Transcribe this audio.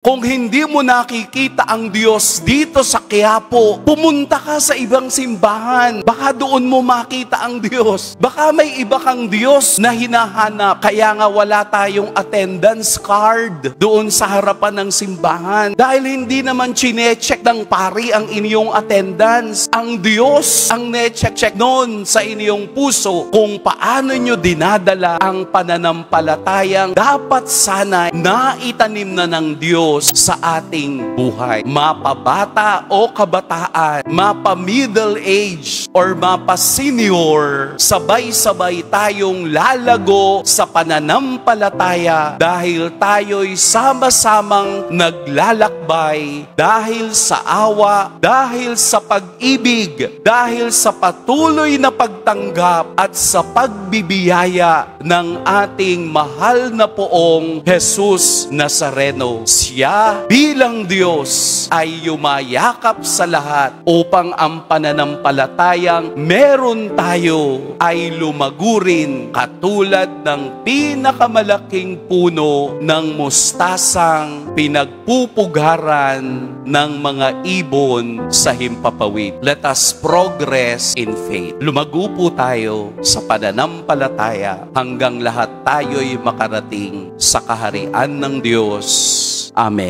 Kung hindi mo nakikita ang Diyos dito sa Quiapo, pumunta ka sa ibang simbahan. Baka doon mo makita ang Diyos. Baka may iba kang Diyos na hinahanap. Kaya nga wala tayong attendance card doon sa harapan ng simbahan. Dahil hindi naman chinecheck ng pari ang inyong attendance. Ang Diyos ang ne-check noon sa inyong puso kung paano nyo dinadala ang pananampalatayang dapat sana naitanim na ng Diyos sa ating buhay. Mapabata o kabataan, mapa-middle age or mapa-senior, sabay-sabay tayong lalago sa pananampalataya dahil tayo'y sama-samang naglalakbay dahil sa awa, dahil sa pag-ibig, dahil sa patuloy na pagtanggap at sa pagbibiyaya ng ating mahal na poong Jesus Nazareno. Siya bilang Diyos ay yumayakap sa lahat upang ang pananampalatayang meron tayo ay lumagurin katulad ng pinakamalaking puno ng mustasang pinagpupugaran ng mga ibon sa himpapawid. Let us progress in faith. Lumago po tayo sa pananampalataya hanggang lahat tayo'y makarating sa kaharian ng Diyos. Amen.